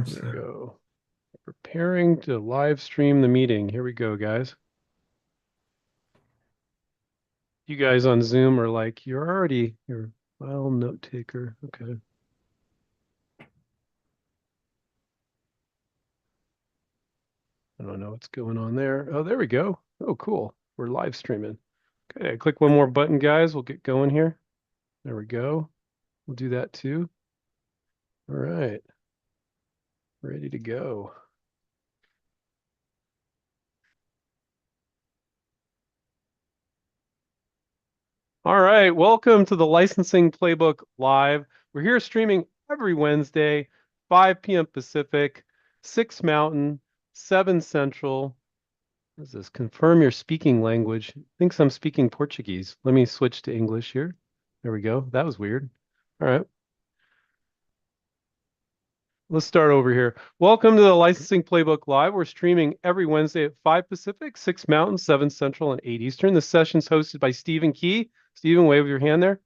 boards There we there. go. Preparing to live stream the meeting. Here we go, guys. You guys on Zoom are like, you're file note taker. Okay. I don't know what's going on there. Oh, there we go. Oh, cool. We're live streaming. Okay, click one more button, guys. We'll get going here. There we go. We'll do that too. All right. Ready to go. All right, welcome to the Licensing Playbook Live. We're here streaming every Wednesday, 5 p.m. Pacific, 6 Mountain, 7 Central. What is this? Confirm your speaking language. Thinks I'm speaking Portuguese. Let me switch to English here. There we go. That was weird. All right. Let's start over here. Welcome to the Licensing Playbook Live. We're streaming every Wednesday at 5 Pacific, 6 Mountain, 7 Central, and 8 Eastern. The session's hosted by Stephen Key. Stephen, wave your hand there.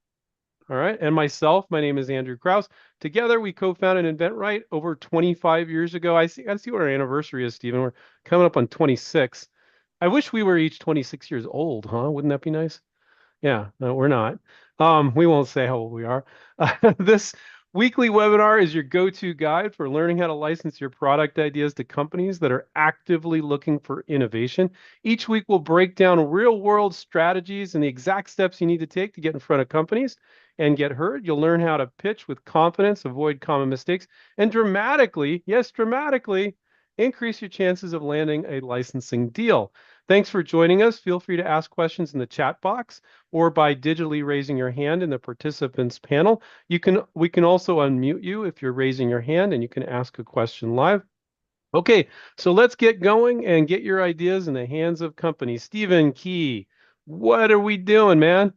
All right. And myself, my name is Andrew Krauss. Together, we co-founded inventRight over 25 years ago. I see what our anniversary is, Stephen. We're coming up on 26. I wish we were each 26 years old, huh? Wouldn't that be nice? Yeah, no, we're not. We won't say how old we are. This weekly webinar is your go-to guide for learning how to license your product ideas to companies that are actively looking for innovation. Each week, we'll break down real-world strategies and the exact steps you need to take to get in front of companies and get heard. You'll learn how to pitch with confidence, avoid common mistakes, and dramatically, yes, dramatically, increase your chances of landing a licensing deal. Thanks for joining us. Feel free to ask questions in the chat box or by digitally raising your hand in the participants panel. We can also unmute you if you're raising your hand and you can ask a question live. Okay, so let's get going and get your ideas in the hands of companies. Stephen Key, what are we doing, man?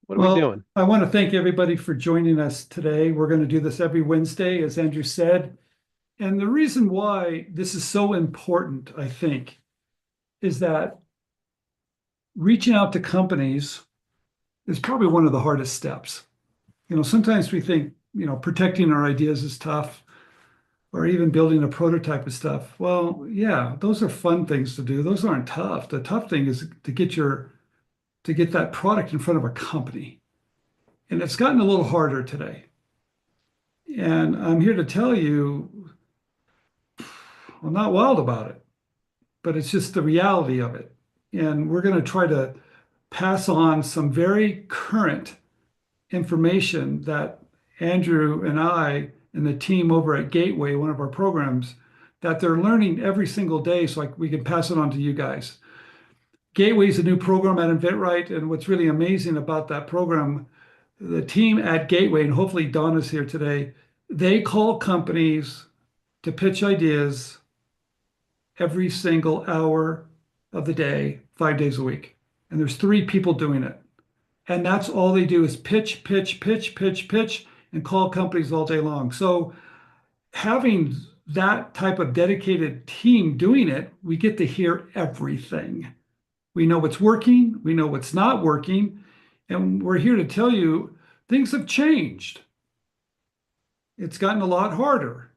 What are we Well, doing? I want to thank everybody for joining us today. We're going to do this every Wednesday, as Andrew said. And the reason why this is so important, I think, is that reaching out to companies is probably one of the hardest steps. Sometimes we think, protecting our ideas is tough, or even building a prototype is tough. Well, yeah, those are fun things to do. Those aren't tough. The tough thing is to get that product in front of a company. And it's gotten a little harder today. And I'm here to tell you, I'm not wild about it, but it's just the reality of it. And we're going to try to pass on some very current information that Andrew and I and the team over at Gateway, one of our programs, that they're learning every single day so we can pass it on to you guys. Gateway is a new program at InventRight, and what's really amazing about that program, the team at Gateway, and hopefully Donna's here today, they call companies to pitch ideas every single hour of the day, 5 days a week. And there's 3 people doing it. And that's all they do is pitch, pitch, pitch, pitch, pitch, and call companies all day long. So having that type of dedicated team doing it, we get to hear everything. We know what's working, we know what's not working, and we're here to tell you things have changed. It's gotten a lot harder.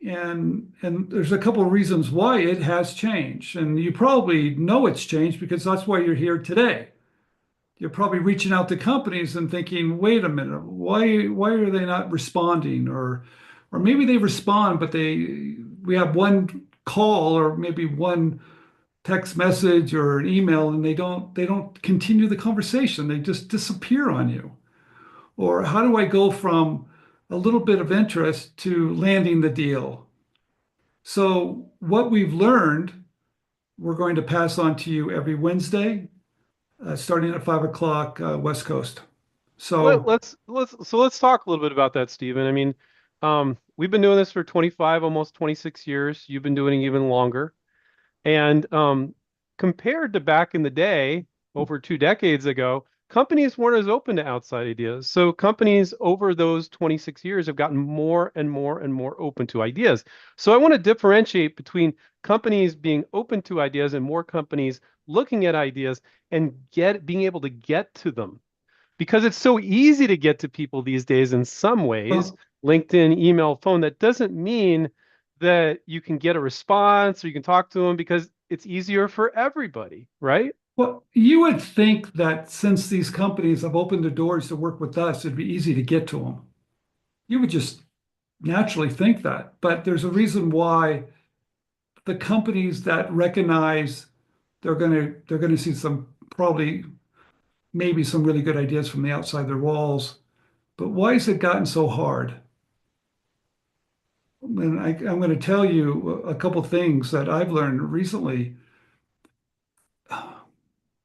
And there's a couple of reasons why it has changed. And you probably know it's changed because that's why you're here today. You're probably reaching out to companies and thinking, wait a minute, why are they not responding? Or maybe they respond, but we have one call or maybe one text message or an email and they don't continue the conversation. They just disappear on you. Or how do I go from a little bit of interest to landing the deal? So what we've learned, we're going to pass on to you every Wednesday, starting at 5 o'clock West Coast. Let, So let's let's so let's talk a little bit about that, Stephen. I mean, we've been doing this for 25, almost 26 years. You've been doing it even longer. And compared to back in the day, over 2 decades ago, companies weren't as open to outside ideas. So companies over those 26 years have gotten more and more and more open to ideas. So I want to differentiate between companies being open to ideas and more companies looking at ideas and being able to get to them because it's so easy to get to people these days in some ways. well, LinkedIn, email, phone. That doesn't mean that you can get a response or you can talk to them because it's easier for everybody, right? Well, you would think that since these companies have opened their doors to work with us, it'd be easy to get to them. You would just naturally think that. But there's a reason why the companies that recognize they're gonna see some probably maybe some really good ideas from the outside their walls. But why has it gotten so hard? And I'm going to tell you a couple things that I've learned recently.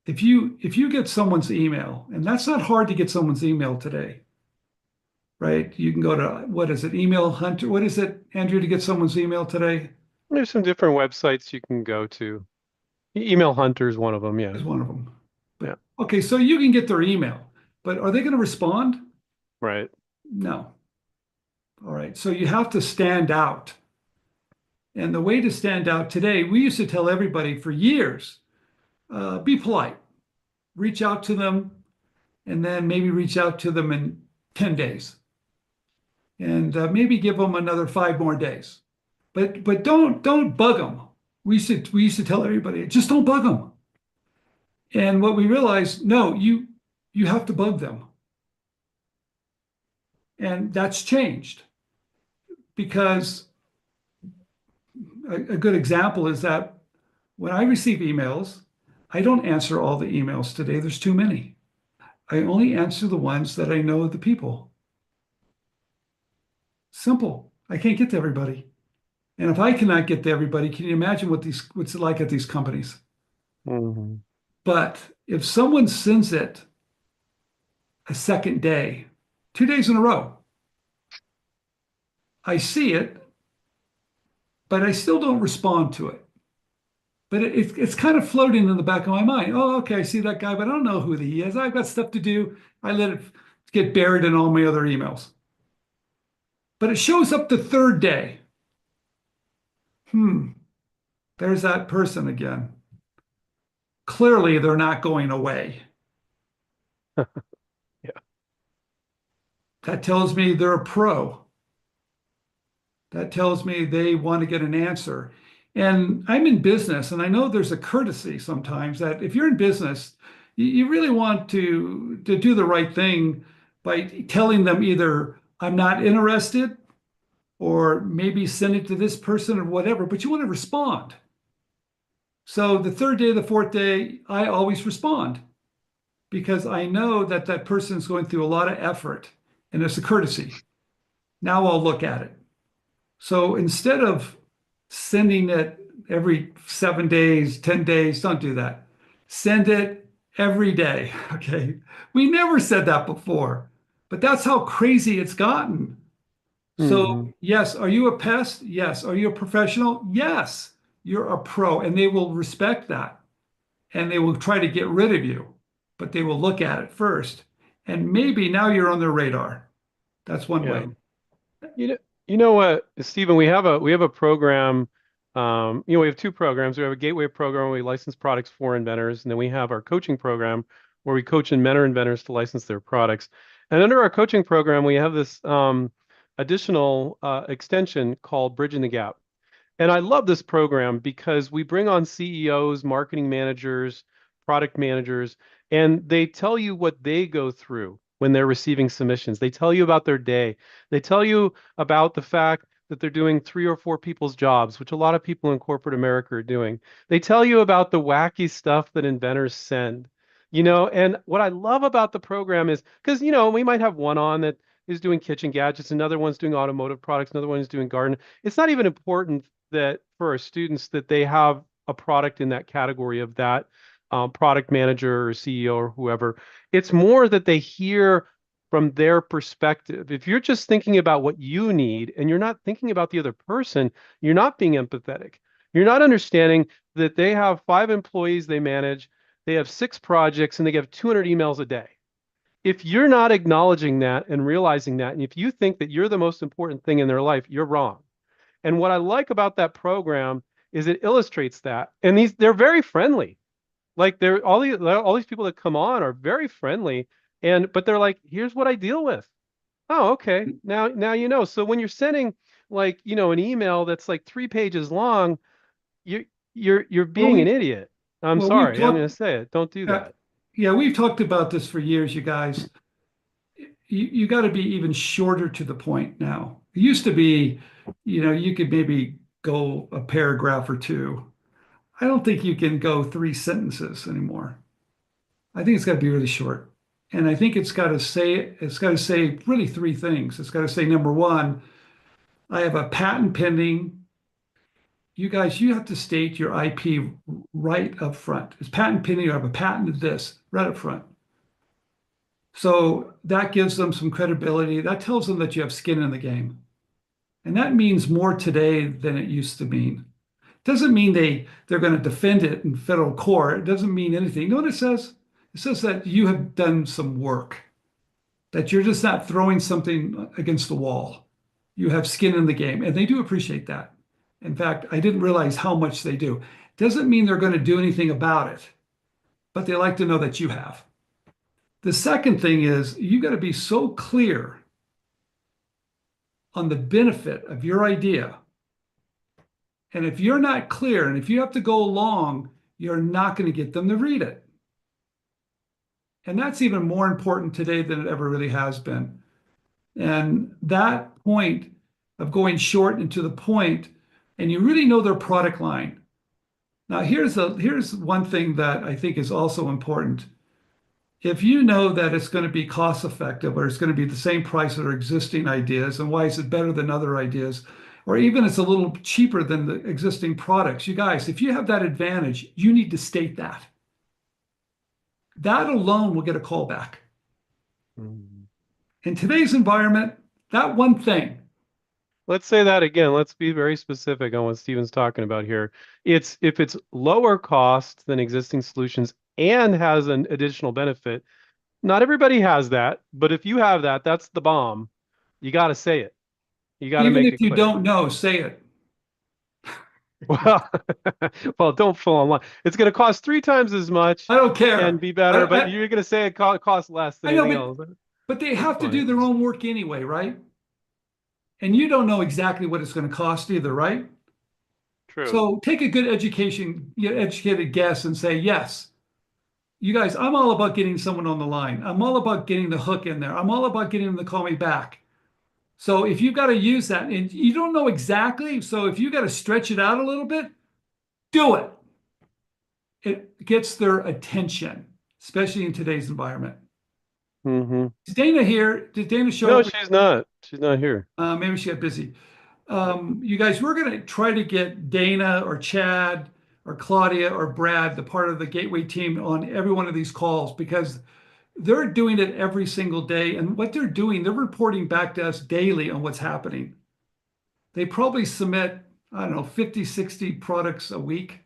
If you get someone's email, and that's not hard to get someone's email today, right? You can go to what is it, Email Hunter? What is it, Andrew, to get someone's email today? There's some different websites you can go to. Email Hunter is one of them. Yeah. Is one of them. Yeah. But okay, so you can get their email, but are they going to respond? Right. No. All right. So you have to stand out. And the way to stand out today, we used to tell everybody for years, be polite, reach out to them, and then maybe reach out to them in 10 days and maybe give them another 5 more days. But don't bug them. We used to tell everybody, just don't bug them. And what we realized, no, you have to bug them. And that's changed because a good example is that when I receive emails, I don't answer all the emails today. There's too many. I only answer the ones that I know the people. Simple. I can't get to everybody. And if I cannot get to everybody, can you imagine what's it like at these companies? Hmm. But if someone sends it a second day, 2 days in a row, I see it, but I still don't respond to it. But it's kind of floating in the back of my mind. Oh, okay, I see that guy, but I don't know who he is. I've got stuff to do. I let it get buried in all my other emails. But it shows up the third day. Hmm, there's that person again. Clearly, they're not going away. Yeah. That tells me they're a pro. That tells me they want to get an answer. And I'm in business, and I know there's a courtesy sometimes that if you're in business, you really want to do the right thing by telling them either I'm not interested or maybe send it to this person or whatever, but you want to respond. So the third day, the fourth day, I always respond because I know that that person is going through a lot of effort and it's a courtesy. Now I'll look at it. So instead of sending it every 7 days, 10 days, don't do that. Send it every day. Okay. We never said that before, but that's how crazy it's gotten. Hmm. So, yes, are you a pest? Yes. Are you a professional? Yes. You're a pro, and they will respect that and they will try to get rid of you, but they will look at it first. And maybe now you're on their radar. That's one Yeah. way. You know, you know what, Stephen, we have a program. We have two programs. We have a gateway program where we license products for inventors, and then we have our coaching program where we coach and mentor inventors to license their products. And under our coaching program, we have this additional extension called Bridging the Gap. And I love this program because we bring on CEOs, marketing managers, product managers, and they tell you what they go through when they're receiving submissions. They tell you about their day. They tell you about the fact that they're doing 3 or 4 people's jobs, which a lot of people in corporate America are doing. They tell you about the wacky stuff that inventors send. And what I love about the program is because, we might have one on that is doing kitchen gadgets, another one's doing automotive products, another one is doing garden. It's not even important that for our students that they have a product in that category of that product manager or CEO or whoever. It's more that they hear from their perspective. If you're just thinking about what you need and you're not thinking about the other person, you're not being empathetic. You're not understanding that they have 5 employees they manage, they have 6 projects, and they get 200 emails a day. If you're not acknowledging that and realizing that, and if you think that you're the most important thing in their life, you're wrong. And what I like about that program is it illustrates that. And they're very friendly. Like they're all these people that come on are very friendly. But they're like, here's what I deal with. Oh, okay. Now you know. So when you're sending like, an email that's like 3 pages long, you you're Well, being an idiot. I'm we've sorry. I'm going talked, to say it. Don't do uh, that. yeah, we've talked about this for years, you guys. You got to be even shorter to the point now. It used to be, you could maybe go a paragraph or two. I don't think you can go 3 sentences anymore. I think it's got to be really short. And I think it's got to say really three things. It's got to say, number one, I have a patent pending. You guys, you have to state your IP right up front. It's patent pending. I have a patent of this right up front. So that gives them some credibility. That tells them that you have skin in the game. And that means more today than it used to mean. Doesn't mean they're going to defend it in federal court. It doesn't mean anything. You know what it says? It says that you have done some work, that you're just not throwing something against the wall. You have skin in the game, and they do appreciate that. In fact, I didn't realize how much they do. Doesn't mean they're going to do anything about it, but they like to know that you have. The second thing is you got to be so clear on the benefit of your idea. And if you're not clear, and if you have to go along, you're not going to get them to read it. And that's even more important today than it ever really has been. And that point of going short and to the point, and you really know their product line. Now, here's one thing that I think is also important. If you know that it's going to be cost effective or it's going to be the same price as existing ideas, and why is it better than other ideas, or even it's a little cheaper than the existing products, you guys, if you have that advantage, you need to state that. That alone will get a call back. Mhm. In today's environment, that one thing. Let's say that again. Let's be very specific on what Steven's talking about here. It's if it's lower cost than existing solutions and has an additional benefit. Not everybody has that, but if you have that, that's the bomb. You got to say it. You got to Even make if it you clear. don't know, say it. Well, well, don't full on lie. It's going to cost 3 times as much I don't and care. be I, better, but I, you're going to say it costs less than I know, anything but else. they That's have to do fine. their own work anyway, right? And you don't know exactly what it's going to cost either, right? True. So take a good educated guess and say, yes, you guys, I'm all about getting someone on the line. I'm all about getting the hook in there. I'm all about getting them to call me back. So if you've got to use that and you don't know exactly, so if you got to stretch it out a little bit, do it. It gets their attention, especially in today's environment. Hmm. Is Dana here? Did Dana show No, up? she's not. She's not here. Maybe she got busy. You guys, we're going to try to get Dana or Chad or Claudia or Brad, the part of the Gateway team, on every one of these calls because they're doing it every single day. And what they're doing, they're reporting back to us daily on what's happening. They probably submit, I don't know, 50, 60 products a week.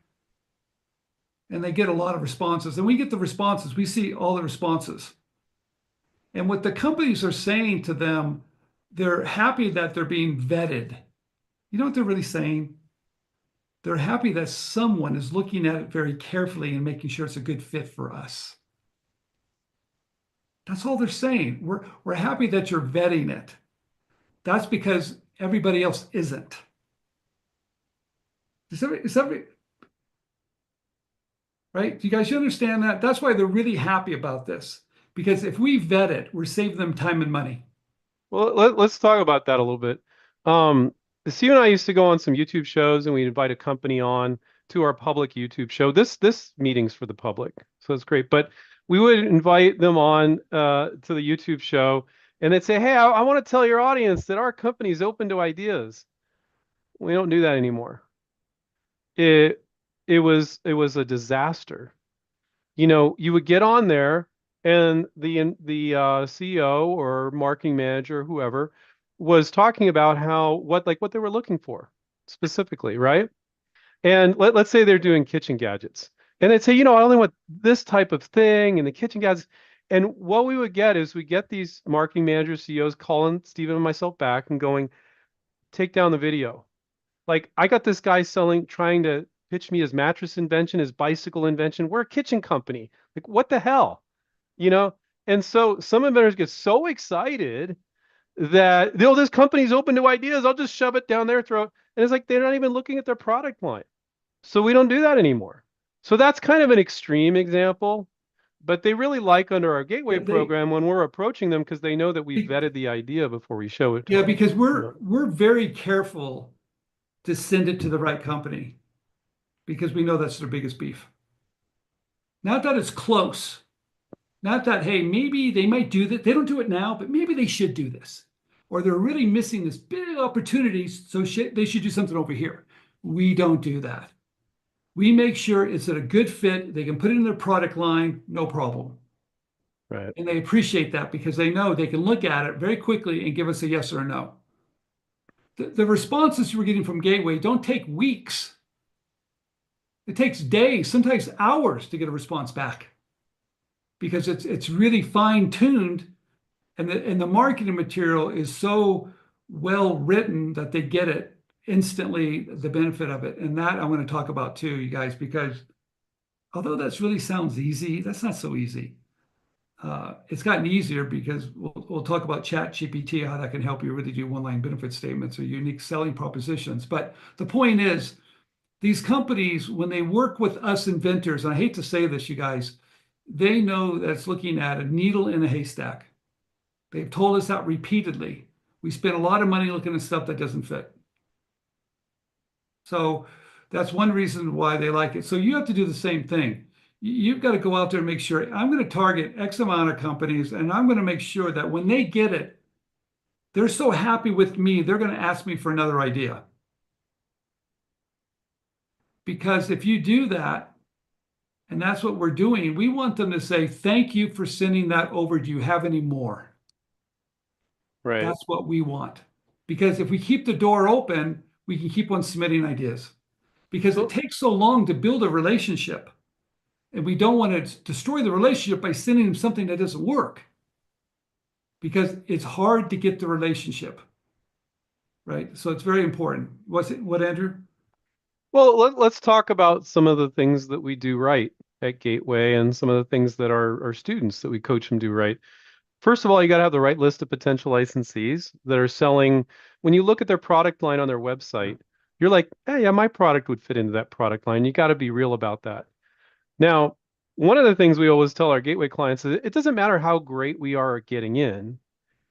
And they get a lot of responses. And we get the responses, we see all the responses. And what the companies are saying to them, they're happy that they're being vetted. You know what they're really saying? They're happy that someone is looking at it very carefully and making sure it's a good fit for us. That's all they're saying. We're happy that you're vetting it. That's because everybody else isn't. Is that right? Do you guys understand that? That's why they're really happy about this. Because if we vet it, we're saving them time and money. Well, let's talk about that a little bit. Um, Steve and I used to go on some YouTube shows, and we'd invite a company on to our public YouTube show. This meeting's for the public, so it's great. But we would invite them on to the YouTube show, and they'd say, "Hey, I want to tell your audience that our company is open to ideas." We don't do that anymore. It it was a disaster. You would get on there and the CEO or marketing manager, whoever, was talking about how what they were looking for specifically, right? And let's say they're doing kitchen gadgets. And they'd say, I only want this type of thing and the kitchen gadgets. And what we would get is we get these marketing managers, CEOs calling Stephen and myself back and going, take down the video. Like I got this guy trying to pitch me his mattress invention, his bicycle invention. We're a kitchen company. Like what the hell? You know? And so some inventors get so excited that, oh, this company's open to ideas. I'll just shove it down their throat. And it's like they're not even looking at their product line. So we don't do that anymore. So that's kind of an extreme example, but they really like under our gateway Yeah, program when we're approaching them because they know that we they, vetted the idea before we show it to yeah, them. because Yeah. we're very careful to send it to the right company because we know that's their biggest beef. Not that it's close, not that, hey, maybe they might do that. They don't do it now, but maybe they should do this. Or they're really missing this big opportunity, so they should do something over here. We don't do that. We make sure it's at a good fit. They can put it in their product line, no problem. Right. And they appreciate that because they know they can look at it very quickly and give us a yes or a no. The responses we're getting from Gateway don't take weeks. It takes days, sometimes hours to get a response back because it's really fine tuned, and the marketing material is so well written that they get it instantly, the benefit of it. And that I'm going to talk about too, you guys, because although that's really sounds easy, that's not so easy. It's gotten easier because we'll talk about ChatGPT, how that can help you really do one-line benefit statements or unique selling propositions. But the point is, these companies, when they work with us inventors, and I hate to say this, you guys, they know that it's looking at a needle in a haystack. They've told us that repeatedly. We spend a lot of money looking at stuff that doesn't fit. So that's one reason why they like it. So you have to do the same thing. You've got to go out there and make sure I'm going to target X amount of companies, and I'm going to make sure that when they get it, they're so happy with me, they're going to ask me for another idea. Because if you do that, and that's what we're doing, we want them to say, thank you for sending that over. Do you have any more? Right. That's what we want. Because if we keep the door open, we can keep on submitting ideas. Because it So, takes so long to build a relationship. And we don't want to destroy the relationship by sending them something that doesn't work. Because it's hard to get the relationship. Right. So it's very important. What, Andrew? well, let's talk about some of the things that we do right at Gateway and some of the things that our students that we coach them do right. First of all, you got to have the right list of potential licensees that are selling. When you look at their product line on their website, you're like, hey, yeah, my product would fit into that product line. You got to be real about that. Now, one of the things we always tell our gateway clients is it doesn't matter how great we are at getting in.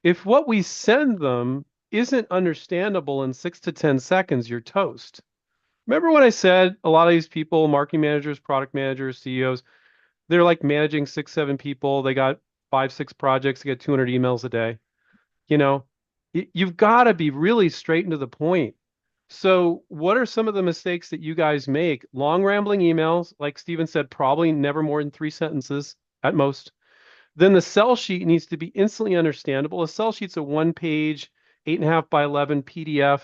If what we send them isn't understandable in 6 to 10 seconds, you're toast. Remember when I said a lot of these people, marketing managers, product managers, CEOs, they're like managing 6, 7 people. They got 5, 6 projects. They get 200 emails a day. You know, you've got to be really straight and to the point. So, what are some of the mistakes that you guys make? Long rambling emails, like Steven said, probably never more than 3 sentences at most. Then the sell sheet needs to be instantly understandable. A sell sheet's a 1 page, 8.5 by 11 PDF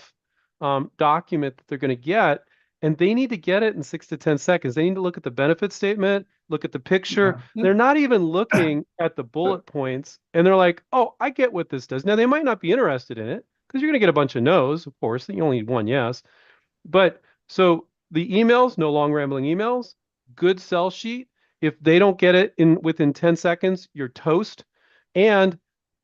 document that they're going to get, and they need to get it in 6 to 10 seconds. They need to look at the benefit statement, look at the picture. Yeah. They're not even looking at the bullet points, and they're like, "Oh, I get what this does." Now they might not be interested in it because you're going to get a bunch of no's, of course. You only need one yes, but so the emails, no long rambling emails, good sell sheet. If they don't get it in within 10 seconds, you're toast. And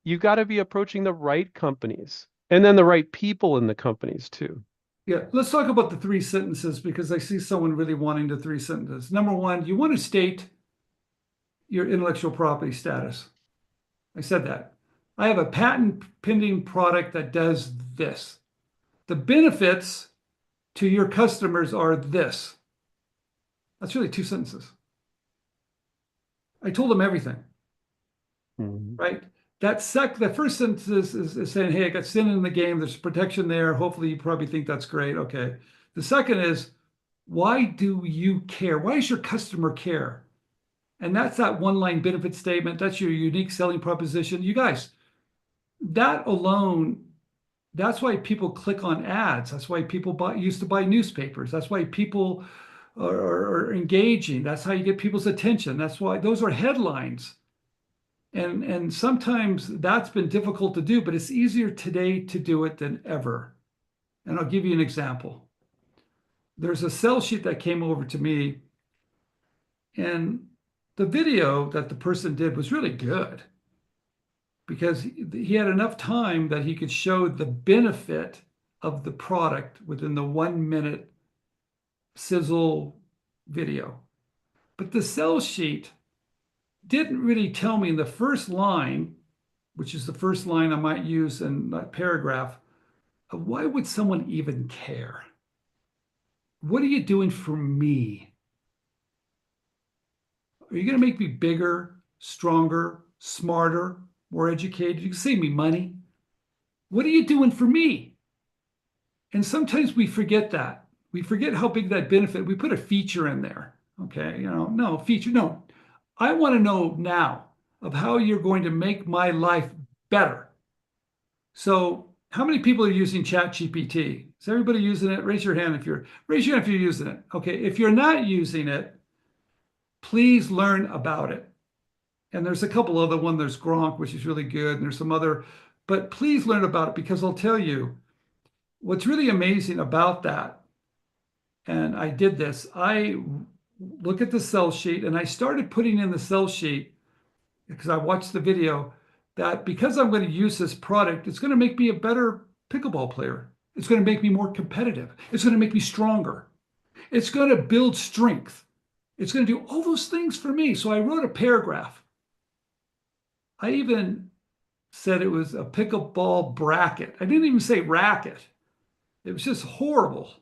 you got to be approaching the right companies and then the right people in the companies too. Yeah, let's talk about the 3 sentences because I see someone really wanting the 3 sentences. Number one, you want to state your intellectual property status. I said that. I have a patent pending product that does this. The benefits to your customers are this. That's really 2 sentences. I told them everything, Mhm. right? The first sentence is saying, hey, I got skin in the game. There's protection there. Hopefully, you probably think that's great. Okay. The second is, why do you care? Why does your customer care? And that's that one-line benefit statement. That's your unique selling proposition. You guys, that alone, that's why people click on ads. That's why people used to buy newspapers. That's why people are engaging. That's how you get people's attention. That's why those are headlines. And sometimes that's been difficult to do, but it's easier today to do it than ever. And I'll give you an example. There's a sell sheet that came over to me, and the video that the person did was really good because he had enough time that he could show the benefit of the product within the 1 minute sizzle video. But the sell sheet didn't really tell me in the first line, which is the first line I might use in that paragraph, why would someone even care? What are you doing for me? Are you going to make me bigger, stronger, smarter, more educated? You can save me money. What are you doing for me? And sometimes we forget that. We forget how big that benefit. We put a feature in there. Okay, no feature. No, I want to know now of how you're going to make my life better. So, how many people are using ChatGPT? Is everybody using it? Raise your hand if you're using it. Okay, if you're not using it, please learn about it. And there's a couple other ones. There's Gronk, which is really good, and there's some other, but please learn about it because I'll tell you what's really amazing about that. And I did this. I look at the sell sheet and I started putting in the sell sheet because I watched the video that because I'm going to use this product, it's going to make me a better pickleball player. It's going to make me more competitive. It's going to make me stronger. It's going to build strength. It's going to do all those things for me. So I wrote a paragraph. I even said it was a pickleball bracket. I didn't even say racket. It was just horrible.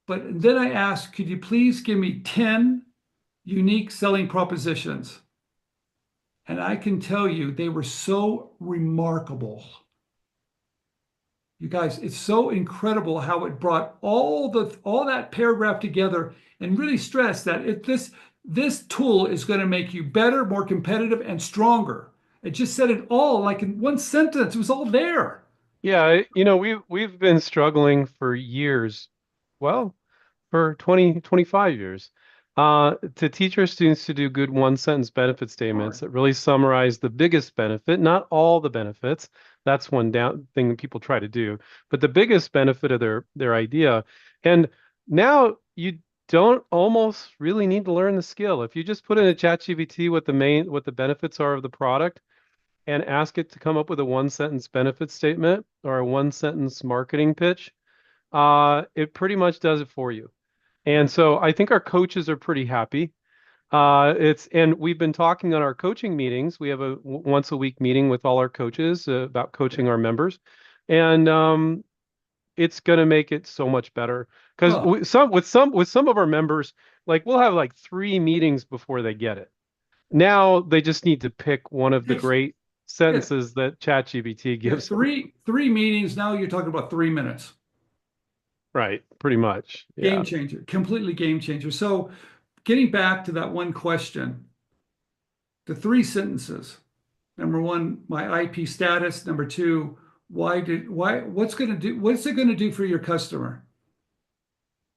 But then I asked, could you please give me 10 unique selling propositions? And I can tell you, they were so remarkable. You guys, it's so incredible how it brought all that paragraph together and really stressed that this tool is going to make you better, more competitive, and stronger. It just said it all like in one sentence. It was all there. Yeah, we've been struggling for years. Well, for 20, 25 years, to teach our students to do good one sentence benefit statements Hard. that really summarize the biggest benefit, not all the benefits. That's one thing that people try to do, but the biggest benefit of their idea. And now you don't almost really need to learn the skill. If you just put in a ChatGPT what the benefits are of the product and ask it to come up with a one sentence benefit statement or a one sentence marketing pitch, it pretty much does it for you. And Right. so I think our coaches are pretty happy. And we've been talking on our coaching meetings. We have a once a week meeting with all our coaches about coaching our members, and it's going to make it so much better because Oh, with some of our members, like we'll have like 3 meetings before they get it. Now they just need to pick one of the it's great yeah, sentences that ChatGPT yeah. gives them. Three meetings. Now you're talking about 3 minutes. Right, pretty much. Yeah. Game changer, completely game changer. So getting back to that one question, the 3 sentences. Number one, my IP status. Number two, what's it going to do for your customer?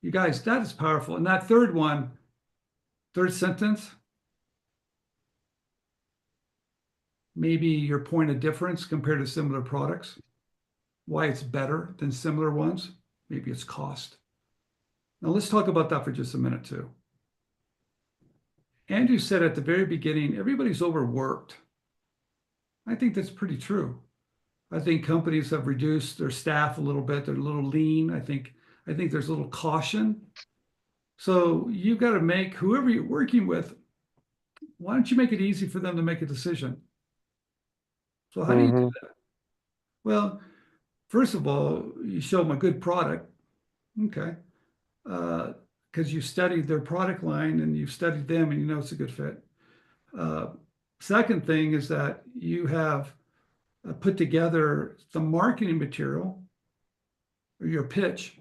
You guys, that is powerful. And that third one, third sentence, maybe your point of difference compared to similar products, why it's better than similar ones. Maybe it's cost. Now let's talk about that for just a minute too. Andrew said at the very beginning, everybody's overworked. I think that's pretty true. I think companies have reduced their staff a little bit. They're a little lean. I think there's a little caution. So you've got to make whoever you're working with, why don't you make it easy for them to make a decision? So how do you do Hmm. that? Well, first of all, you show them a good product. Okay. Because you studied their product line and you've studied them and you know it's a good fit. Uh, Second thing is that you have put together the marketing material or your pitch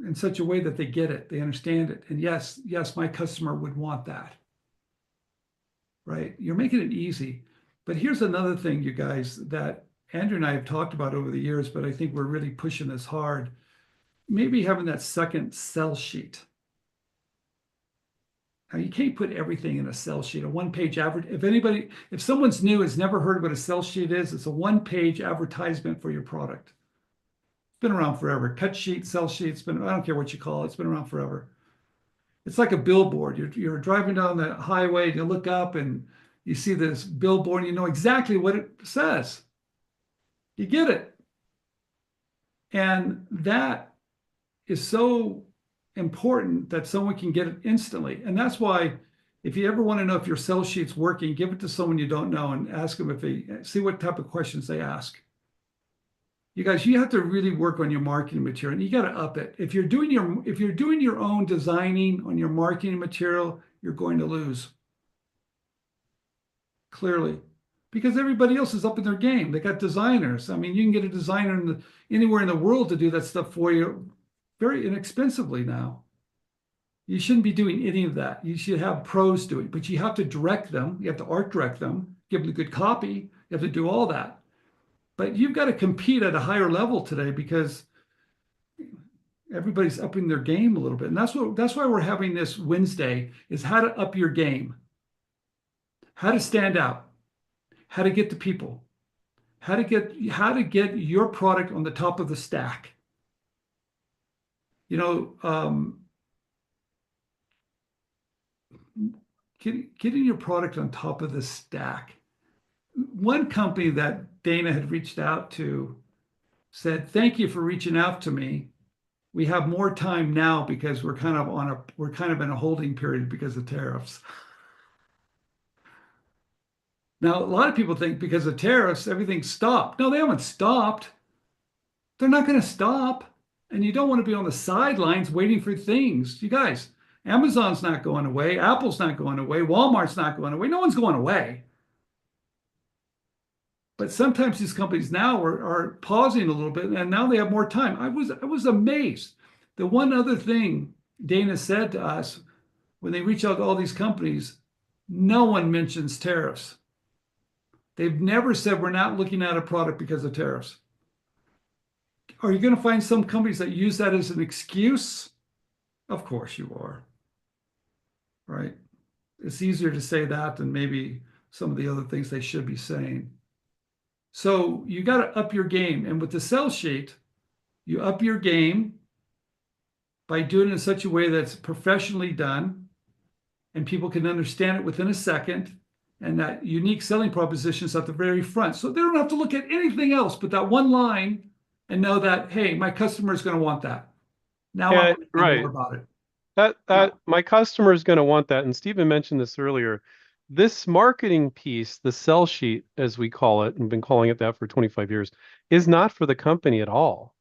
in such a way that they get it, they understand it. And yes, my customer would want that, right? You're making it easy. But here's another thing, you guys, that Andrew and I have talked about over the years, but I think we're really pushing this hard. Maybe having that second sell sheet. Now, you can't put everything in a sell sheet, a one-page average. If someone's new, has never heard what a sell sheet is, it's a one-page advertisement for your product. It's been around forever. Cut sheet, sell sheet, I don't care what you call it, it's been around forever. It's like a billboard. You're driving down the highway, you look up and You see this billboard, and you know exactly what it says. You get it. And that is so important that someone can get it instantly. And that's why if you ever want to know if your sell sheet's working, give it to someone you don't know and ask them if they see what type of questions they ask. You guys, you have to really work on your marketing material and you got to up it. If you're doing your own designing on your marketing material, you're going to lose. Clearly. Because everybody else is up in their game. They got designers. I mean, you can get a designer anywhere in the world to do that stuff for you very inexpensively now. You shouldn't be doing any of that. You should have pros do it, but you have to direct them. You have to art direct them, give them the good copy. You have to do all that. But you've got to compete at a higher level today because everybody's upping their game a little bit. And that's why we're having this Wednesday is how to up your game, how to stand out, how to get to people, how to get your product on the top of the stack. You know, getting your product on top of the stack. One company that Dana had reached out to said, "Thank you for reaching out to me. We have more time now because we're kind of in a holding period because of tariffs." Now, a lot of people think because of tariffs, everything's stopped. No, they haven't stopped. They're not going to stop. And you don't want to be on the sidelines waiting for things. You guys, Amazon's not going away. Apple's not going away. Walmart's not going away. No one's going away. But sometimes these companies now are pausing a little bit, and now they have more time. I was amazed. The one other thing Dana said to us when they reach out to all these companies, no one mentions tariffs. They've never said we're not looking at a product because of tariffs. Are you going to find some companies that use that as an excuse? Of course you are. Right? It's easier to say that than maybe some of the other things they should be saying. So you got to up your game. And with the sell sheet, you up your game by doing it in such a way that's professionally done and people can understand it within a second. And that unique selling proposition is at the very front. So they don't have to look at anything else but that one line and know that, hey, my customer is going to want that. Now I want to know right. more about it. That my customer is going to want that. And Stephen mentioned this earlier. This marketing piece, the sell sheet, as we call it, and been calling it that for 25 years, is not for the company at all.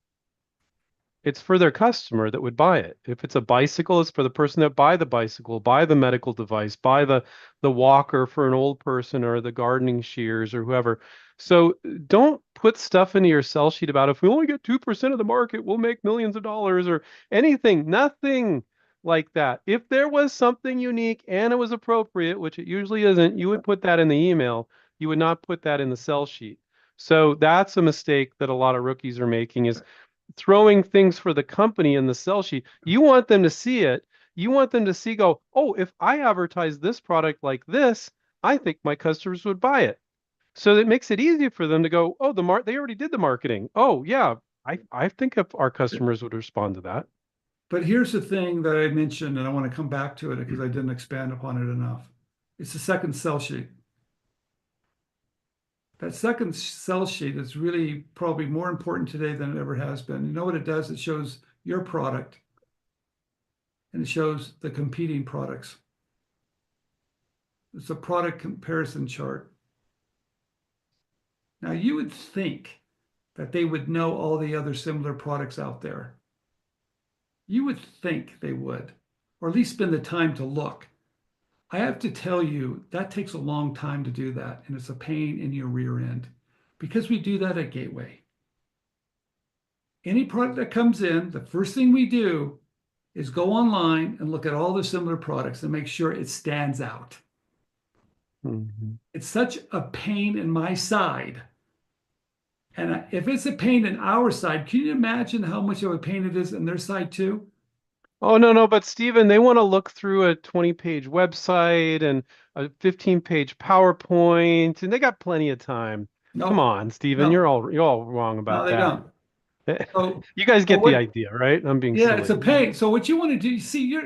It's for their customer that would buy it. If it's a bicycle, it's for the person that buy the bicycle, buy the medical device, buy the walker for an old person or the gardening shears or whoever. So don't put stuff into your sell sheet about if we only get 2% of the market, we'll make millions of dollars or anything. Nothing like that. If there was something unique and it was appropriate, which it usually isn't, you would put that in the email. You would not put that in the sell sheet. So that's a mistake that a lot of rookies are making is throwing things for the company in the sell sheet. You want them to see it. You want them to see, go, oh, if I advertise this product like this, I think my customers would buy it. So it makes it easy for them to go, oh, they already did the marketing. Oh, yeah, I think if our customers would respond to that. But here's the thing that I mentioned, and I want to come back to it because I didn't expand upon it enough. It's the second sell sheet. That second sell sheet is really probably more important today than it ever has been. You know what it does? It shows your product and it shows the competing products. It's a product comparison chart. Now, you would think that they would know all the other similar products out there. You would think they would, or at least spend the time to look. I have to tell you, that takes a long time to do that, and it's a pain in your rear end because we do that at Gateway. Any product that comes in, the first thing we do is go online and look at all the similar products and make sure it stands out. Mm-hmm. It's such a pain in my side. And if it's a pain in our side, can you imagine how much of a pain it is in their side too? Oh, no, but Stephen, they want to look through a 20-page website and a 15-page PowerPoint, and they got plenty of time. Nope. Come on, Stephen, you're all wrong about that. No, they don't. So, you guys get the idea, right? I'm being silly. It's a pain. So what you want to do, see,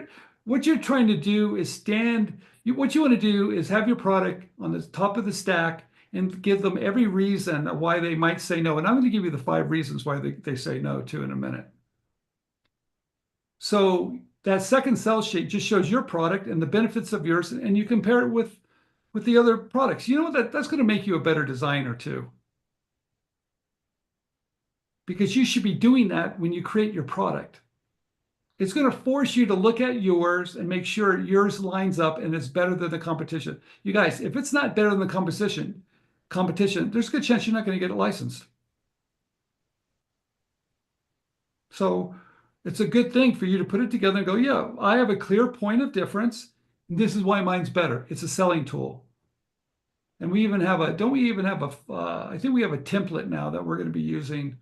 what you're trying to do is what you want to do is have your product on the top of the stack and give them every reason why they might say no. And I'm going to give you the 5 reasons why they say no too in a minute. So that second sell sheet just shows your product and the benefits of yours, and you compare it with the other products. You know that's going to make you a better designer too, because you should be doing that when you create your product. It's going to force you to look at yours and make sure yours lines up and is better than the competition. You guys, if it's not better than the competition, there's a good chance you're not going to get it licensed. So it's a good thing for you to put it together and go, yeah, I have a clear point of difference. This is why mine's better. It's a selling tool. And we even have don't we even have I think we have a template now that we're going to be using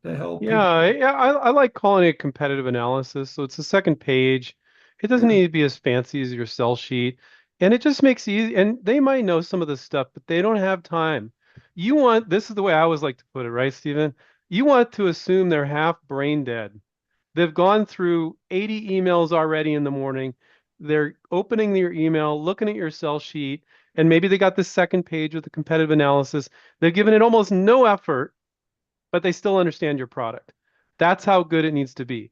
to help people. I like calling it competitive analysis. So it's the second page. It doesn't Yeah. need to be as fancy as your sell sheet. And it just makes it easy. And they might know some of this stuff, but they don't have time. This is the way I always like to put it, right, Stephen? You want to assume they're half brain dead. They've gone through 80 emails already in the morning. They're opening your email, looking at your sell sheet, and maybe they got the second page with the competitive analysis. They've given it almost no effort, but they still understand your product. That's how good it needs to be.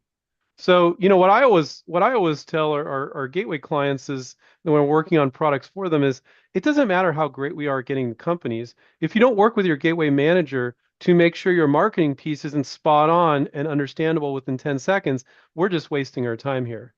So, what I always tell our gateway clients is when we're working on products for them is it doesn't matter how great we are at getting companies. If you don't work with your gateway manager to make sure your marketing piece isn't spot on and understandable within 10 seconds, we're just wasting our time here.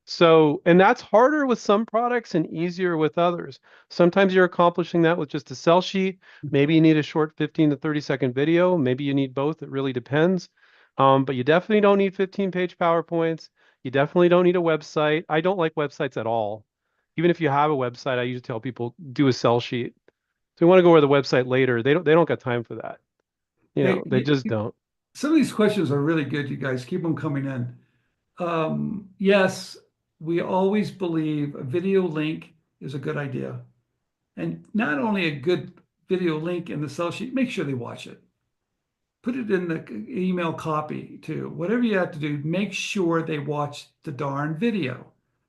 So, and that's harder with some products and easier with others. Sometimes you're accomplishing that with just a sell sheet. Maybe you need a short 15 to 30-second video. Maybe you need both. It really depends. But you definitely don't need 15-page PowerPoints. You definitely don't need a website. I don't like websites at all. Even if you have a website, I usually tell people do a sell sheet. So you want to go with the website later. They don't got time for that. Hey, They just don't. some of these questions are really good, you guys. Keep them coming in. Yes, we always believe a video link is a good idea. And not only a good video link in the sell sheet, make sure they watch it. Put it in the email copy too. Whatever you have to do, make sure they watch the darn video.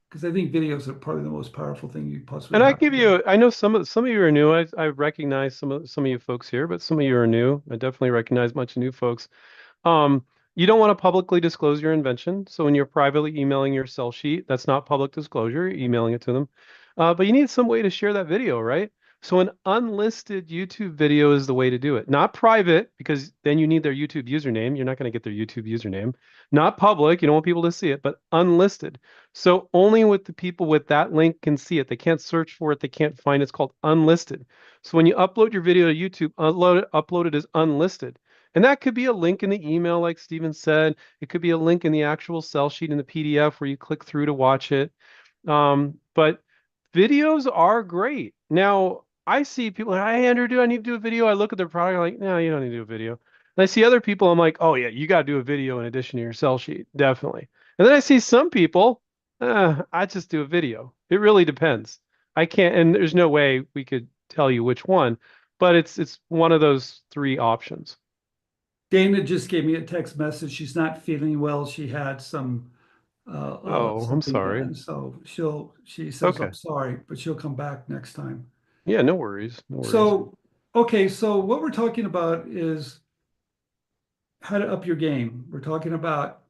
Because I think videos are probably the most powerful thing you possibly And have to do. I know some of you are new. I recognize some of you folks here, but some of you are new. I definitely recognize a bunch of new folks. Um, you don't want to publicly disclose your invention. So when you're privately emailing your sell sheet, that's not public disclosure, you're emailing it to them. But you need some way to share that video, right? So an unlisted YouTube video is the way to do it. Not private, because then you need their YouTube username. You're not going to get their YouTube username. Not public, you don't want people to see it, but unlisted. So only with the people with that link can see it. They can't search for it. They can't find it. It's called unlisted. So when you upload your video to YouTube, upload it as unlisted. And that could be a link in the email, like Steven said. It could be a link in the actual sell sheet in the PDF where you click through to watch it. But videos are great. Now, I see people, hey, Andrew, do I need to do a video? I look at their product, I'm like, no, you don't need to do a video. And I see other people, I'm like, oh, yeah, you got to do a video in addition to your sell sheet, definitely. And then I see some people, I just do a video. It really depends. I can't, and there's no way we could tell you which one, but it's one of those three options. Dana just gave me a text message. She's not feeling well. She had Oh, I'm something sorry. done. So she says, I'm Okay. sorry, but she'll come back next time. Yeah, no worries. No worries. So, okay, so what we're talking about is how to up your game. We're talking about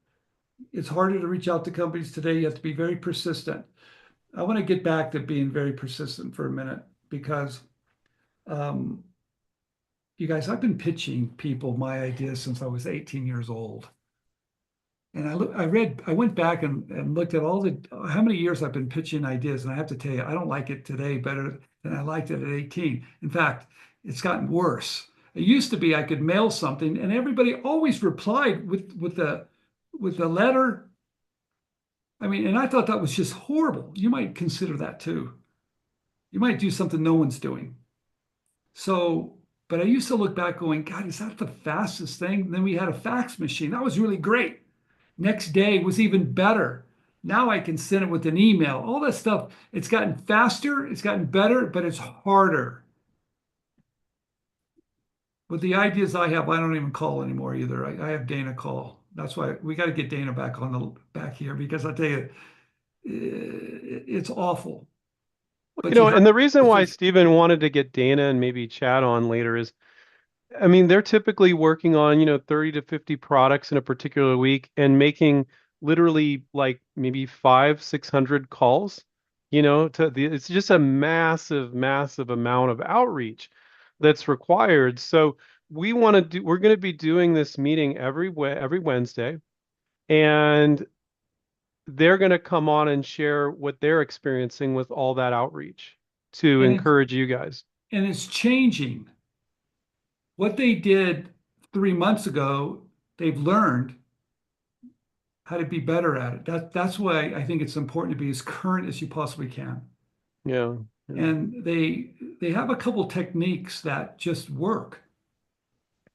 it's harder to reach out to companies today. You have to be very persistent. I want to get back to being very persistent for a minute because um, you guys, I've been pitching people my ideas since I was 18 years old. And I went back and looked at how many years I've been pitching ideas. And I have to tell you, I don't like it today better than I liked it at 18. In fact, it's gotten worse. It used to be I could mail something and everybody always replied with a letter. I mean, and I thought that was just horrible. You might consider that too. You might do something no one's doing. So, but I used to look back going, God, is that the fastest thing? And then we had a fax machine. That was really great. Next day was even better. Now I can send it with an email. All that stuff, it's gotten faster, it's gotten better, but it's harder. With the ideas I have, I don't even call anymore either. I have Dana call. That's why we got to get Dana back on the back here because I tell you, it's awful. You But you know, have and the reason why to, Stephen wanted to get Dana and maybe Chad on later is, I mean, they're typically working on, 30 to 50 products in a particular week and making literally like maybe 600 calls, it's just a massive, massive amount of outreach that's required. So we're going to be doing this meeting every Wednesday, and they're going to come on and share what they're experiencing with all that outreach to and it's encourage you guys. and it's changing. What they did 3 months ago, they've learned how to be better at it. That's why I think it's important to be as current as you possibly can. Yeah. Yeah. And they have a couple techniques that just work.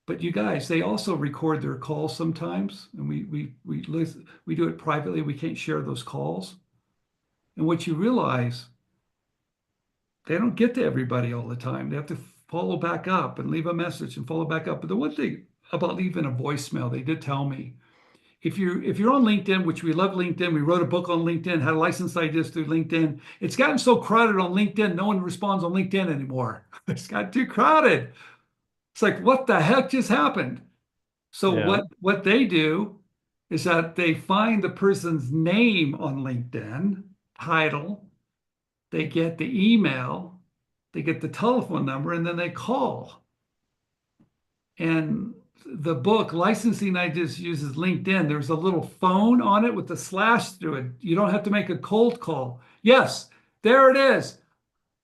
But you guys, they also record their calls sometimes, and we do it privately. We can't share those calls. And what you realize, they don't get to everybody all the time. They have to follow back up and leave a message and follow back up. But the one thing about leaving a voicemail, they did tell me, if you're on LinkedIn, which we love LinkedIn, we wrote a book on LinkedIn, how to license ideas through LinkedIn. It's gotten so crowded on LinkedIn, no one responds on LinkedIn anymore. It's got too crowded. It's like, what the heck just happened? So Yeah. what they do is that they find the person's name on LinkedIn, title, they get the email, they get the telephone number, and then they call. And the book, Licensing Ideas, uses LinkedIn. There's a little phone on it with a slash through it. You don't have to make a cold call. Yes, there it is.